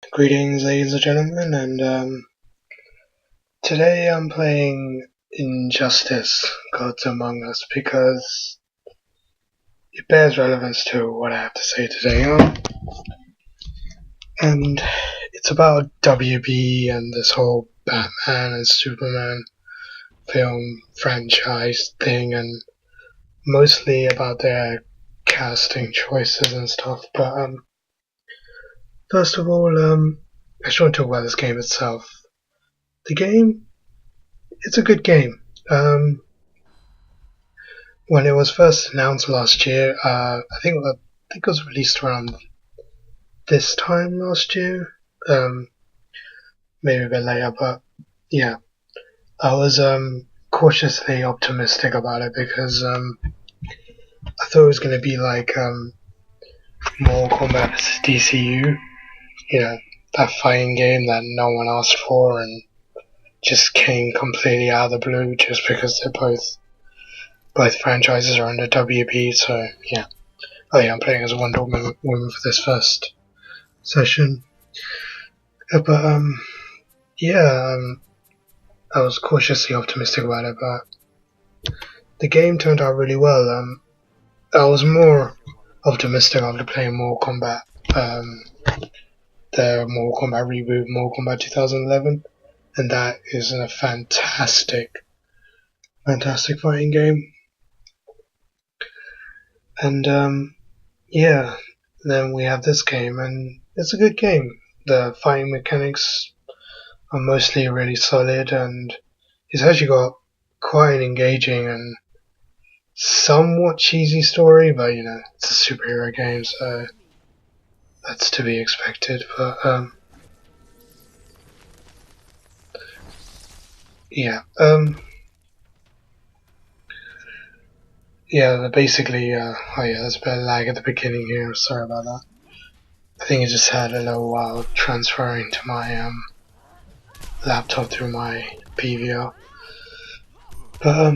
Greetings, ladies and gentlemen, and today I'm playing Injustice: Gods Among Us because it bears relevance to what I have to say today. And it's about WB and this whole Batman and Superman film franchise thing, and mostly about their casting choices and stuff. But first of all, I just want to talk about this game itself. The game, it's a good game. When it was first announced last year, I think it was released around this time last year, maybe a bit later, but yeah, I was cautiously optimistic about it because I thought it was going to be like Mortal Kombat DCU, that fighting game that no one asked for and just came completely out of the blue just because they're both franchises are under WB, so yeah. Oh yeah, I'm playing as a Wonder Woman for this first session. But yeah, I was cautiously optimistic about it, but the game turned out really well. I was more optimistic after playing Mortal Kombat, the Mortal Kombat reboot, Mortal Kombat 2011, and that is a fantastic fighting game. And yeah, then we have this game, and it's a good game. The fighting mechanics are mostly really solid, and it's actually got quite an engaging and somewhat cheesy story, but it's a superhero game, so that's to be expected. But yeah, basically, oh yeah, there's a bit of lag at the beginning here. Sorry about that. I think it just had a little while transferring to my laptop through my PVR. But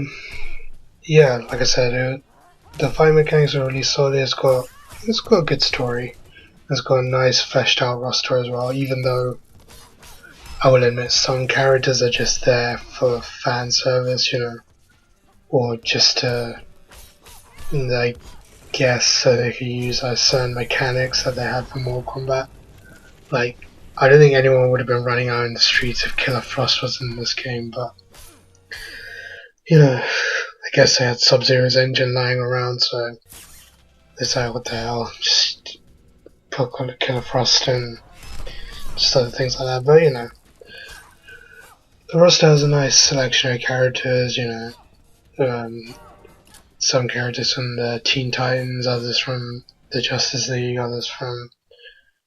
yeah, like I said, the fight mechanics are really solid. It's got a good story. It's got a nice fleshed out roster as well. Even though I will admit some characters are just there for fan service, or just to, I guess, so they can use certain mechanics that they had for Mortal Kombat. Like, I don't think anyone would have been running out in the streets if Killer Frost was in this game, but I guess they had Sub-Zero's engine lying around, so they said, what the hell, just put Killer Frost and just other things like that. But the roster has a nice selection of characters. Some characters from the Teen Titans, others from the Justice League, others from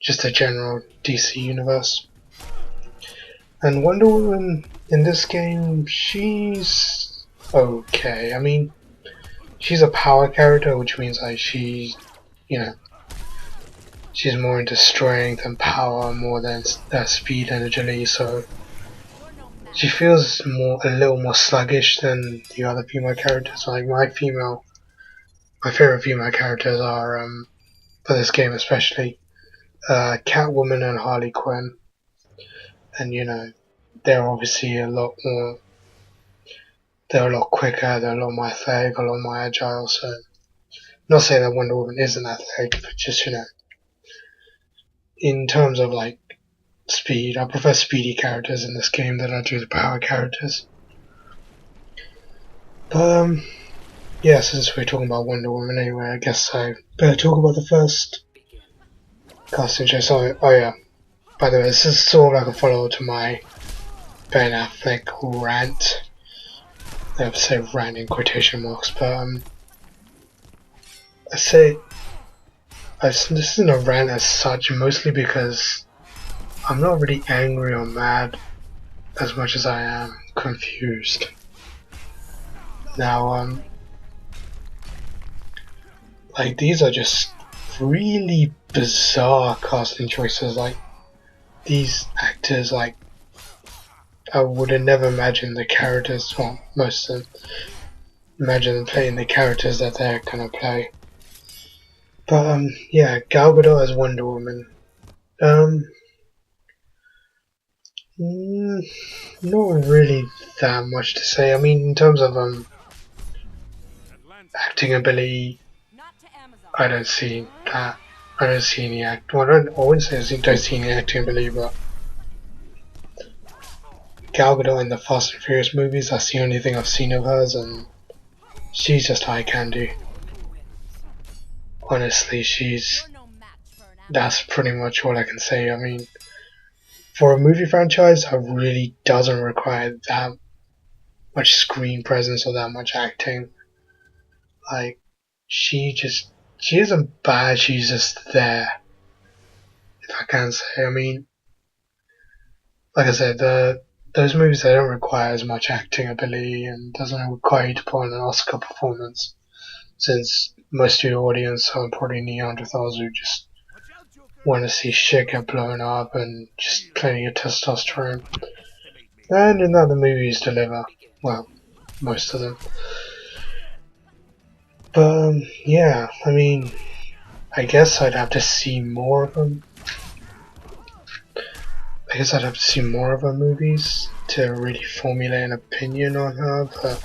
just the general DC universe. And Wonder Woman in this game, she's okay. I mean, she's a power character, which means like she's more into strength and power more than speed and agility, so she feels a little more sluggish than the other female characters. Like my favorite female characters are, for this game especially, Catwoman and Harley Quinn. And they're obviously a lot quicker, they're a lot more athletic, a lot more agile, so not saying that Wonder Woman isn't athletic, but just, in terms of like speed, I prefer speedy characters in this game than I do the power characters. But yeah, since we're talking about Wonder Woman anyway, I guess I better talk about the first casting choice. Oh yeah, by the way, this is sort of like a follow-up to my Ben Affleck rant. I have to say rant in quotation marks, but this isn't a rant as such, mostly because I'm not really angry or mad as much as I am confused. Now, like, these are just really bizarre casting choices. Like, these actors, like, I would have never imagined the characters, well, most of them, imagine them playing the characters that they're gonna play. But yeah, Gal Gadot as Wonder Woman. Mm, not really that much to say. I mean, in terms of acting ability, I don't see that. I don't see any act. Well, I wouldn't say I don't see any acting ability, but Gal Gadot in the Fast and Furious movies, that's the only thing I've seen of hers, and she's just eye candy. Honestly, that's pretty much all I can say. I mean, for a movie franchise that really doesn't require that much screen presence or that much acting, like, she isn't bad, she's just there, if I can say. I mean, like I said, those movies, they don't require as much acting ability and doesn't require you to put on an Oscar performance, since most of your audience are probably Neanderthals who just want to see shit get blown up and just plenty of testosterone. And in that, the movies deliver. Well, most of them. But yeah, I mean, I guess I'd have to see more of them. I guess I'd have to see more of her movies to really formulate an opinion on her, but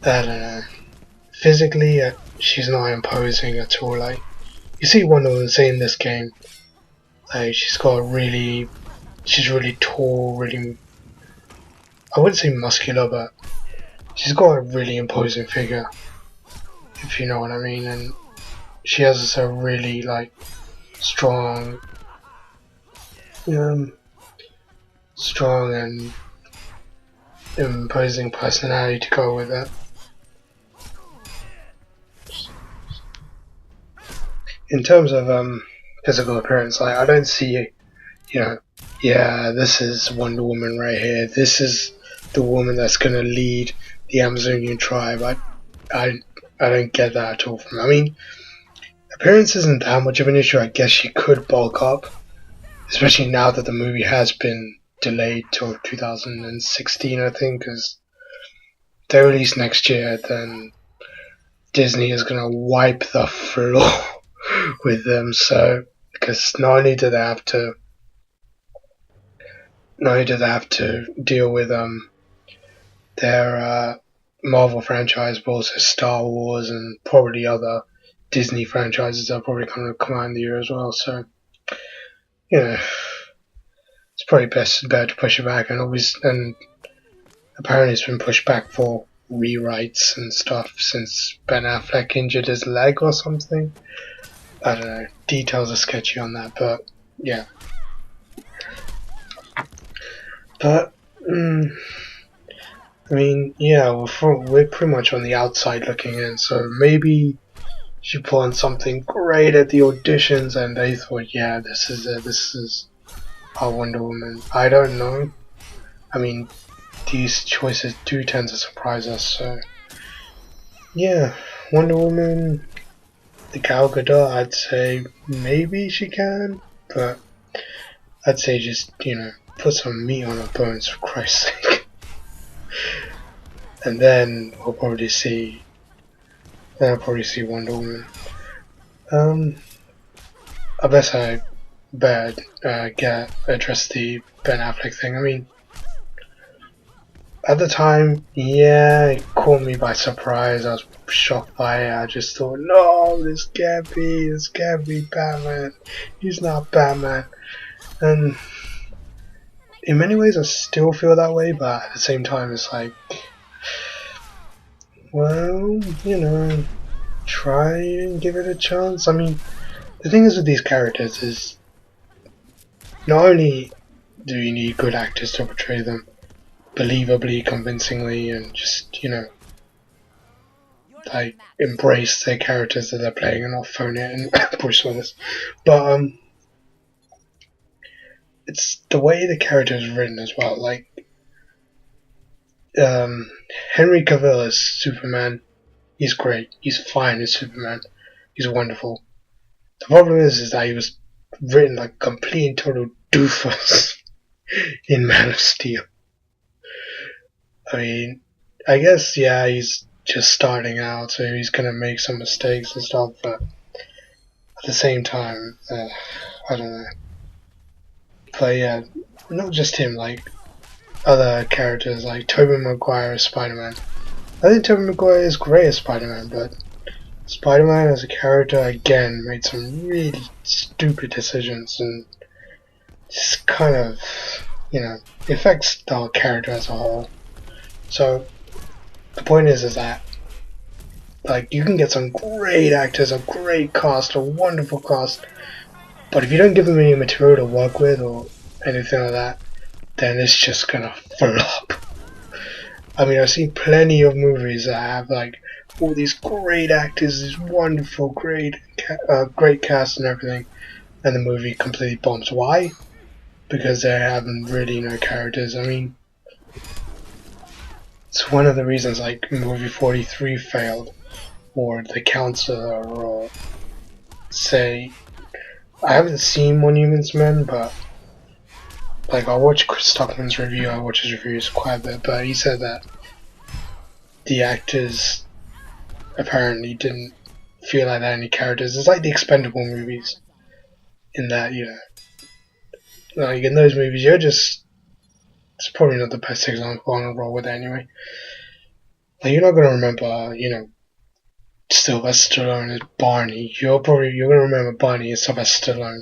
I don't know. Physically, she's not imposing at all. Like, you see Wonder Woman in this game, like, she's really tall, really, I wouldn't say muscular, but she's got a really imposing figure, if you know what I mean, and she has a really, like, strong, strong and imposing personality to go with it. In terms of physical appearance, like, I don't see, yeah, this is Wonder Woman right here. This is the woman that's gonna lead the Amazonian tribe. I don't get that at all from her. I mean, appearance isn't that much of an issue. I guess she could bulk up, especially now that the movie has been delayed till 2016, I think, because they release next year. Then Disney is gonna wipe the floor with them. So, because not only do they have to deal with their Marvel franchise, but also Star Wars and probably other Disney franchises that are probably going to come out in the year as well. So, it's probably better to push it back. And apparently it's been pushed back for rewrites and stuff since Ben Affleck injured his leg or something. I don't know. Details are sketchy on that, but yeah. But I mean, yeah, we're pretty much on the outside looking in, so maybe she put on something great at the auditions and they thought, yeah, this is it, this is our Wonder Woman. I don't know. I mean, these choices do tend to surprise us, so yeah, Wonder Woman, the Gal Gadot, I'd say maybe she can, but I'd say just, put some meat on her bones, for Christ's sake. And then we'll probably see Wonder Woman. I guess I better address the Ben Affleck thing. I mean, at the time, yeah, it caught me by surprise. I was shocked by it. I just thought, no, this can't be Batman. He's not Batman. And in many ways, I still feel that way, but at the same time, it's like, well, try and give it a chance. I mean, the thing is with these characters is, not only do you need good actors to portray them believably, convincingly, and just, like, embrace their characters that they're playing and not phone it and push on this. But it's the way the character is written as well. Like, Henry Cavill as Superman, he's great. He's fine as Superman. He's wonderful. The problem is that he was written like complete and total doofus in Man of Steel. I mean, I guess, yeah, he's just starting out, so he's gonna make some mistakes and stuff, but at the same time, I don't know. But yeah, not just him, like other characters like Tobey Maguire as Spider-Man. I think Tobey Maguire is great as Spider-Man, but Spider-Man as a character again made some really stupid decisions and just kind of, you know, affects the character as a whole. So the point is that like you can get some great actors, a great cast, a wonderful cast, but if you don't give them any material to work with or anything like that, then it's just gonna flop. I mean, I've seen plenty of movies that have like all these great actors, these wonderful, great cast and everything, and the movie completely bombs. Why? Because they haven't really no characters. I mean, it's one of the reasons like movie 43 failed, or The Counselor, or say, I haven't seen Monuments Men, but like I watched Chris Stockman's review, I watch his reviews quite a bit, but he said that the actors apparently didn't feel like they had any characters. It's like the Expendable movies, in that, you know, like in those movies you're just, it's probably not the best example on a roll with it anyway. Like you're not gonna remember, you know, Sylvester Stallone as Barney. You're gonna remember Barney as Sylvester Stallone.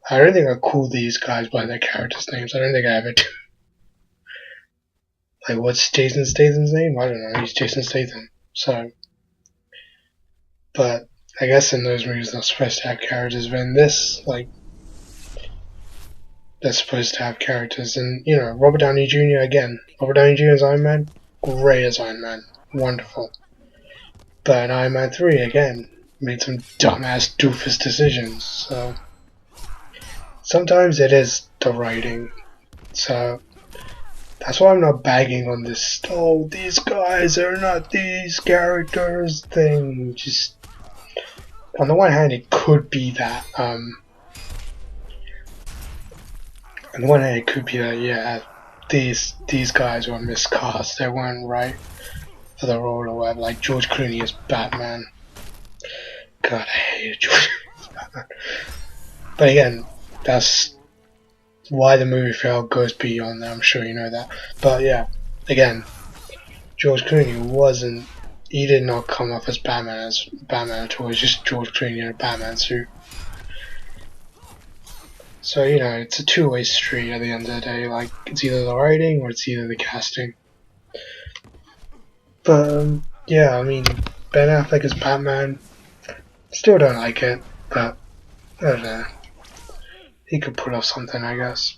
I don't think I call these guys by their characters' names. I don't think I ever do. Like, what's Jason Statham's name? I don't know. He's Jason Statham. So, but I guess in those movies they're supposed to have characters, but in this, like, they're supposed to have characters. And, you know, Robert Downey Jr. again. Robert Downey Jr. as Iron Man, great as Iron Man. Wonderful. But in Iron Man 3, again, made some dumbass doofus decisions. So, sometimes it is the writing. So, that's why I'm not bagging on this, oh, these guys are not these characters thing. Just, on the one hand, it could be that, on the one hand, it could be that, yeah, these guys were miscast. They weren't right for the role or whatever. Like George Clooney as Batman. God, I hated George Clooney as Batman. But again, that's why the movie failed, goes beyond that. I'm sure you know that. But yeah, again, George Clooney he did not come off as Batman at all. It's just George Clooney in a Batman suit. So, you know, it's a two-way street at the end of the day. Like, it's either the writing or it's either the casting. But, yeah, I mean, Ben Affleck as Batman, still don't like it, but, I don't know. He could pull off something, I guess.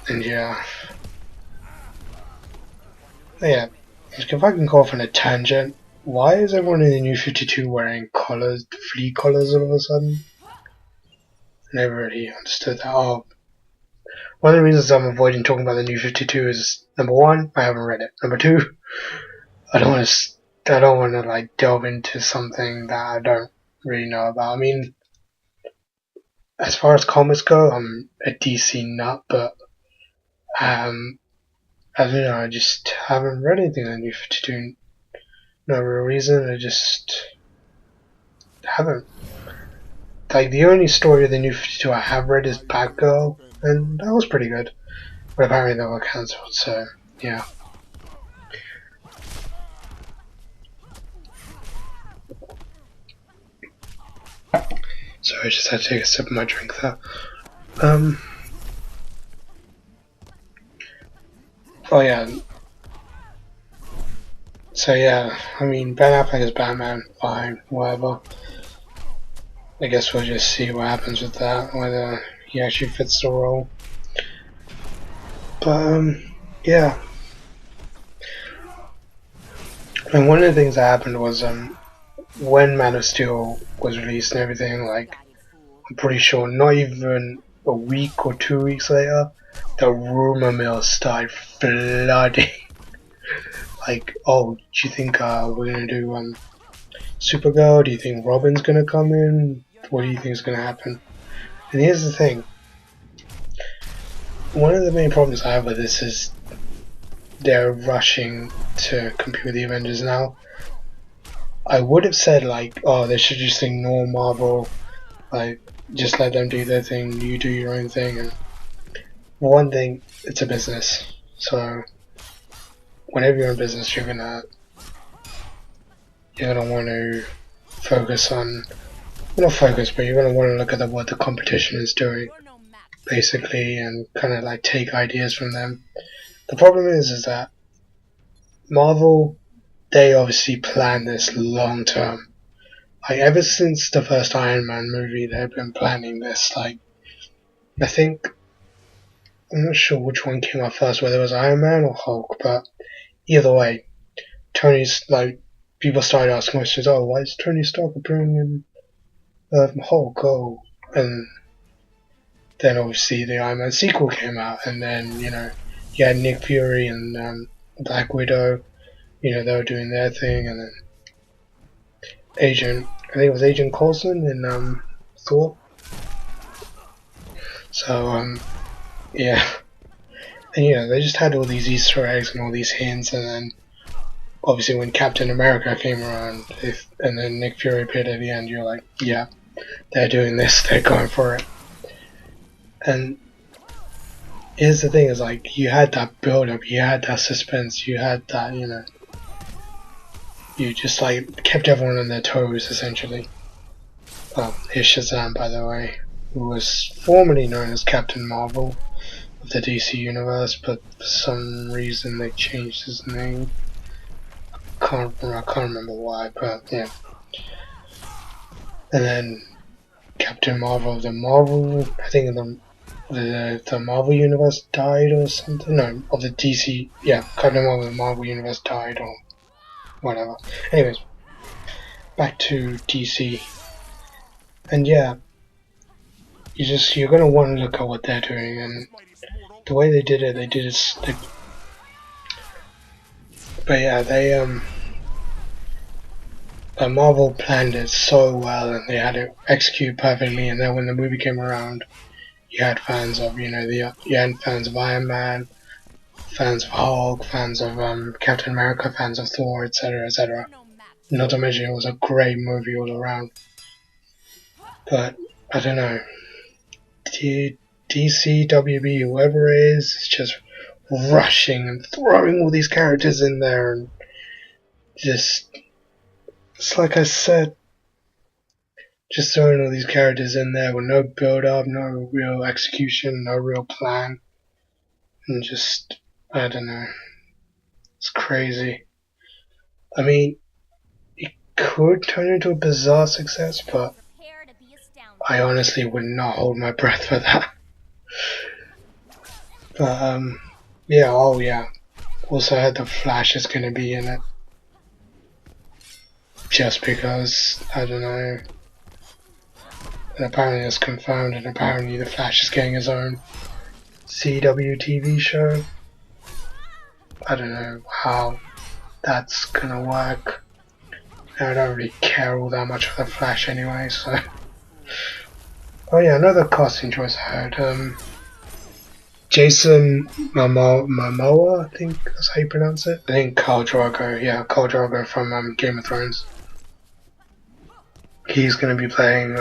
And yeah. Yeah, if I can go off on a tangent, why is everyone in the New 52 wearing collars, flea collars all of a sudden? I never really understood that. Oh, one of the reasons I'm avoiding talking about the New 52 is, number one, I haven't read it. Number two, I don't want to like delve into something that I don't really know about. I mean, as far as comics go, I'm a DC nut, but I don't know, I just haven't read anything on New 52. No real reason, I just haven't. Like, the only story of the New 52 I have read is Batgirl, and that was pretty good. But apparently they were cancelled, so, yeah. So I just had to take a sip of my drink there. Oh yeah. So yeah, I mean, Ben Affleck as Batman, fine, whatever. I guess we'll just see what happens with that, whether he actually fits the role. But, yeah. And one of the things that happened was, when Man of Steel was released and everything, like, I'm pretty sure not even a week or 2 weeks later, the rumor mill started flooding. Like, oh, do you think we're gonna do Supergirl? Do you think Robin's gonna come in? What do you think is gonna happen? And here's the thing. One of the main problems I have with this is they're rushing to compete with the Avengers now. I would have said like, oh, they should just ignore Marvel Like, just let them do their thing, you do your own thing. And one thing, it's a business, so whenever you're in business, you're gonna want to focus on, well, not focus, but you're gonna want to look at what the competition is doing, basically, and kind of like take ideas from them. The problem is that Marvel, they obviously plan this long term. Like, ever since the first Iron Man movie, they've been planning this. Like, I think, I'm not sure which one came out first, whether it was Iron Man or Hulk, but either way, Tony's, like, people started asking questions, oh, why is Tony Stark appearing in Hulk? Oh, and then obviously the Iron Man sequel came out, and then, you had Nick Fury and Black Widow, they were doing their thing, and then I think it was Agent Coulson in Thor. So, yeah. And they just had all these Easter eggs and all these hints, and then obviously when Captain America came around, and then Nick Fury appeared at the end, you're like, yeah, they're doing this, they're going for it. And here's the thing, is like, you had that build up, you had that suspense, you had that, you just like kept everyone on their toes essentially. Here's Shazam, by the way, who was formerly known as Captain Marvel of the DC Universe, but for some reason they changed his name. I can't remember why, but yeah. And then Captain Marvel of the Marvel, I think the Marvel Universe died or something. No, of the DC, yeah, Captain Marvel of the Marvel Universe died or whatever. Anyways, back to DC, and yeah, you're gonna want to look at what they're doing, and the way they did it, but yeah, Marvel planned it so well, and they had it execute perfectly. And then when the movie came around, you had fans of, you had fans of Iron Man, fans of Hulk, fans of Captain America, fans of Thor, etc., etc. Not to mention it was a great movie all around. But I don't know, DC, WB, whoever it is just rushing and throwing all these characters in there, and just, it's like I said, just throwing all these characters in there with no build up, no real execution, no real plan, and just, I don't know, it's crazy. I mean, it could turn into a bizarre success, but I honestly would not hold my breath for that. But yeah, oh yeah. Also heard the Flash is gonna be in it. Just because, I don't know. And apparently it's confirmed, and apparently the Flash is getting his own CW TV show. I don't know how that's gonna work. I don't really care all that much for the Flash anyway, so. Oh yeah, another casting choice I heard. Jason Momoa, I think that's how you pronounce it. I think Khal Drogo from Game of Thrones. He's gonna be playing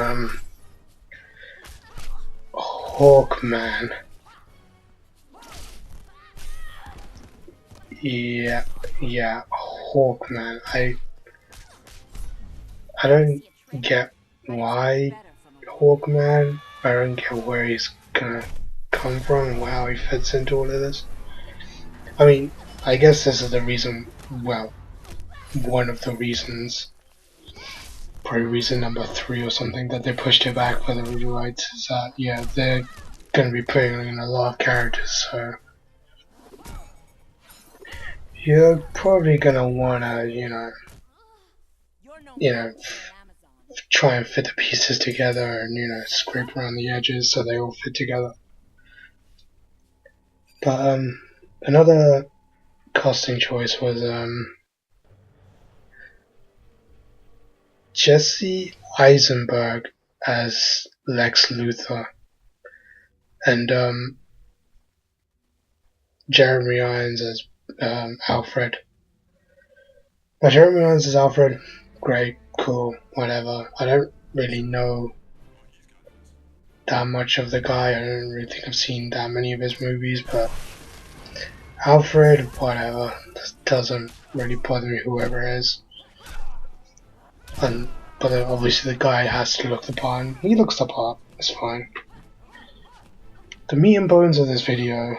Hawkman. Yeah, Hawkman. I don't get why Hawkman. I don't get where he's gonna come from and how he fits into all of this. I mean, I guess this is the reason, well, one of the reasons, probably reason number 3 or something, that they pushed it back for the rewrites is that, yeah, they're gonna be putting in a lot of characters, so you're probably gonna wanna, try and fit the pieces together and, scrape around the edges so they all fit together. But another casting choice was Jesse Eisenberg as Lex Luthor, and Jeremy Irons as Alfred. Now, Jeremy Irons as Alfred, great, cool, whatever. I don't really know that much of the guy. I don't really think I've seen that many of his movies, but Alfred, whatever, this doesn't really bother me, whoever it is. But obviously the guy has to look the part, and he looks the part, it's fine. The meat and bones of this video,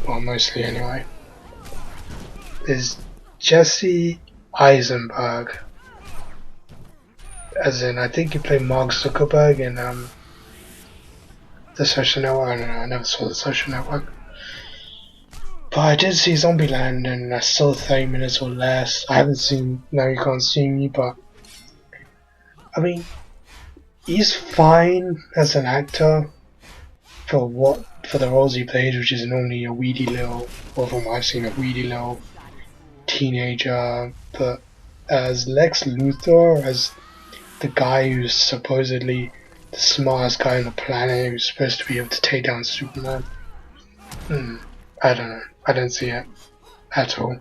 well mostly anyway, is Jesse Eisenberg. As in, I think he played Mark Zuckerberg in The Social Network. I don't know, I never saw The Social Network. But I did see Zombieland, and I saw 30 minutes or less. I haven't seen Now You Can't See Me, but I mean, he's fine as an actor for the roles he plays, which is normally a weedy little, or from what I've seen, a weedy little teenager. But as Lex Luthor, as the guy who's supposedly the smartest guy on the planet, who's supposed to be able to take down Superman, I don't know. I don't see it at all.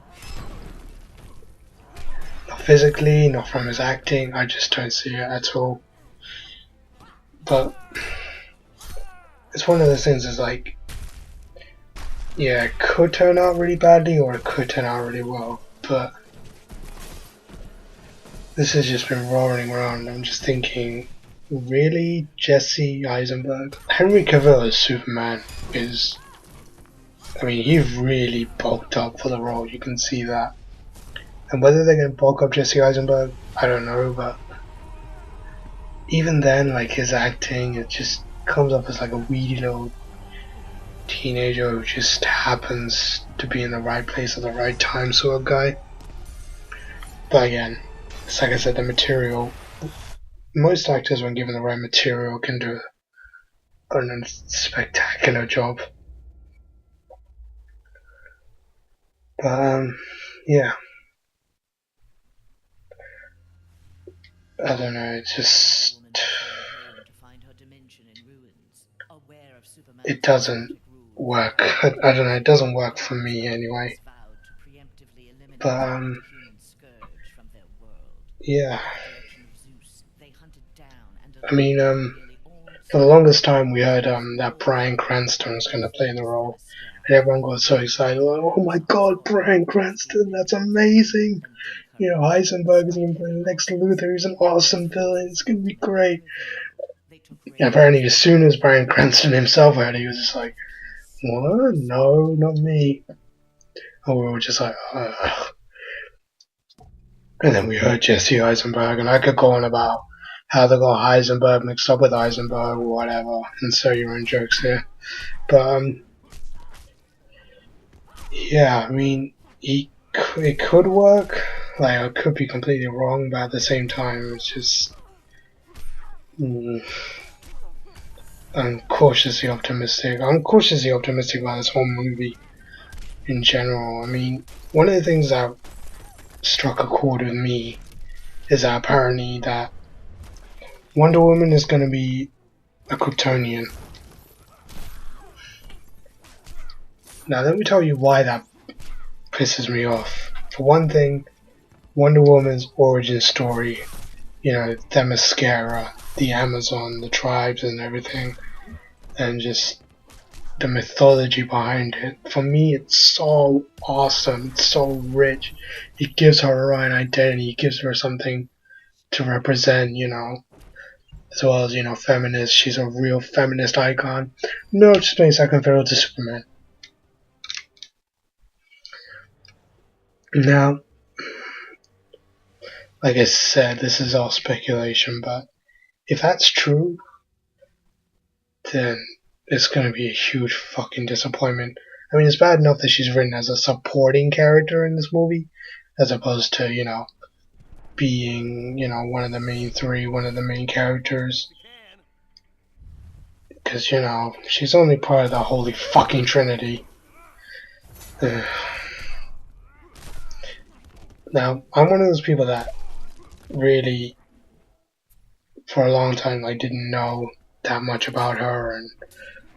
Not physically, not from his acting, I just don't see it at all. But it's one of those things, is like, yeah, it could turn out really badly or it could turn out really well, but this has just been rolling around. I'm just thinking, really, Jesse Eisenberg? Henry Cavill as Superman is, I mean, he really bulked up for the role, you can see that. And whether they're going to bulk up Jesse Eisenberg, I don't know, but even then, like, his acting, it just comes up as like a weedy little teenager who just happens to be in the right place at the right time sort of guy. But again, it's like I said, the material, most actors when given the right material can do a spectacular job. But yeah, I don't know, it just, it doesn't work. I don't know, it doesn't work for me anyway. But yeah, I mean, for the longest time we heard that Bryan Cranston was going to play the role, and everyone got so excited, like, oh my god, Bryan Cranston, that's amazing! You know, Heisenberg is going to play Lex Luthor, he's an awesome villain, it's going to be great. Yeah, apparently as soon as Bryan Cranston himself heard it, he was just like, what? No, not me. And we were just like, ugh. And then we heard Jesse Eisenberg, and I could go on about how they got Heisenberg mixed up with Eisenberg or whatever, and so your own jokes here. But yeah, I mean, it could work. Like, I could be completely wrong, but at the same time, it's just, I'm cautiously optimistic. I'm cautiously optimistic about this whole movie in general. I mean, one of the things that struck a chord with me is that apparently that Wonder Woman is going to be a Kryptonian. Now let me tell you why that pisses me off. For one thing, Wonder Woman's origin story, you know, Themyscira, the Amazon, the tribes and everything, and just the mythology behind it. For me, it's so awesome, it's so rich. It gives her her own identity, it gives her something to represent, you know, as well as, you know, feminist. She's a real feminist icon. No, just being second fiddle to Superman. Now, like I said, this is all speculation, but if that's true, then it's going to be a huge fucking disappointment. I mean, it's bad enough that she's written as a supporting character in this movie, as opposed to, you know, being, you know, one of the main three, one of the main characters. Because, you know, she's only part of the holy fucking trinity. Now, I'm one of those people that really, for a long time, I didn't know that much about her and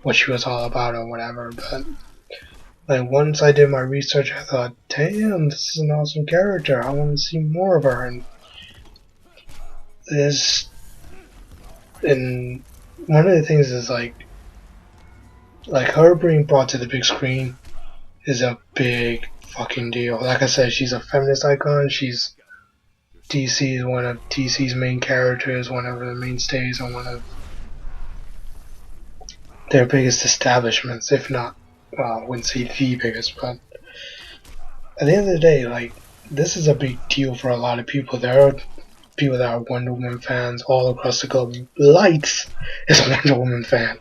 what she was all about or whatever, but like once I did my research, I thought, damn, this is an awesome character, I want to see more of her. And one of the things is like her being brought to the big screen is a big fucking deal. Like I said, she's a feminist icon. She's DC's one of DC's main characters, one of the mainstays, and one of their biggest establishments, if not, well, I wouldn't say the biggest, but at the end of the day, like, this is a big deal for a lot of people. There are people that are Wonder Woman fans all across the globe. Lights is a Wonder Woman fan,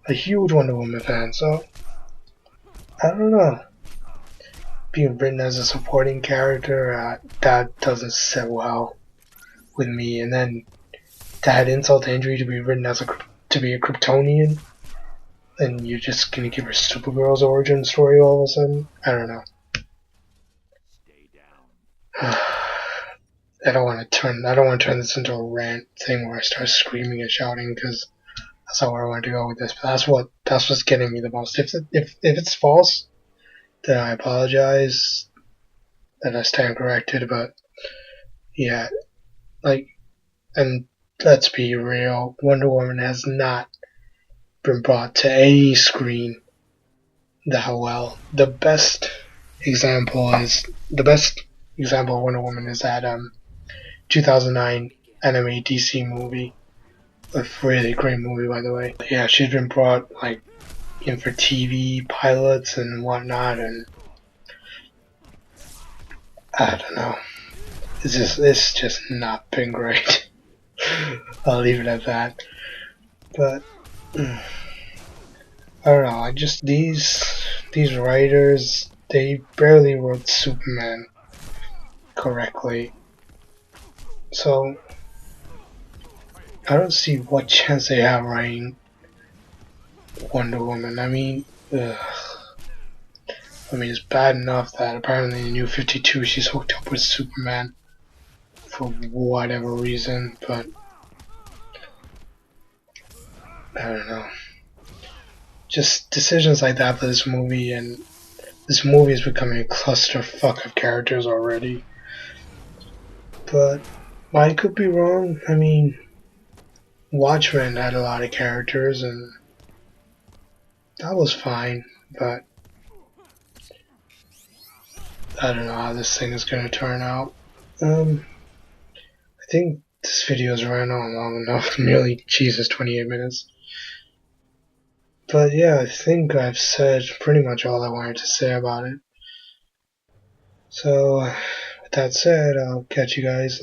a huge Wonder Woman fan. So I don't know, being written as a supporting character, that doesn't sit well with me. And then to add insult to injury, to be written as to be a Kryptonian, and you're just gonna give her Supergirl's origin story all of a sudden. I don't know. I don't want to turn this into a rant thing where I start screaming and shouting, because that's not where I want to go with this. But that's what's getting me the most. If it's false, then I apologize, and I stand corrected. But yeah, like, and let's be real, Wonder Woman has not been brought to any screen that well. The best example of Wonder Woman is that 2009 anime DC movie. A really great movie, by the way. Yeah, she's been brought like in for TV pilots and whatnot, and I don't know. It's just not been great. I'll leave it at that. But I don't know. I just these writers, they barely wrote Superman correctly, so I don't see what chance they have writing Wonder Woman. I mean, it's bad enough that apparently in New 52 she's hooked up with Superman for whatever reason, but I don't know. Just decisions like that for this movie, and this movie is becoming a clusterfuck of characters already. But I could be wrong. I mean, Watchmen had a lot of characters, and that was fine, but I don't know how this thing is going to turn out. I think this video's ran on long enough, nearly, Jesus, 28 minutes. But yeah, I think I've said pretty much all I wanted to say about it. So, with that said, I'll catch you guys later.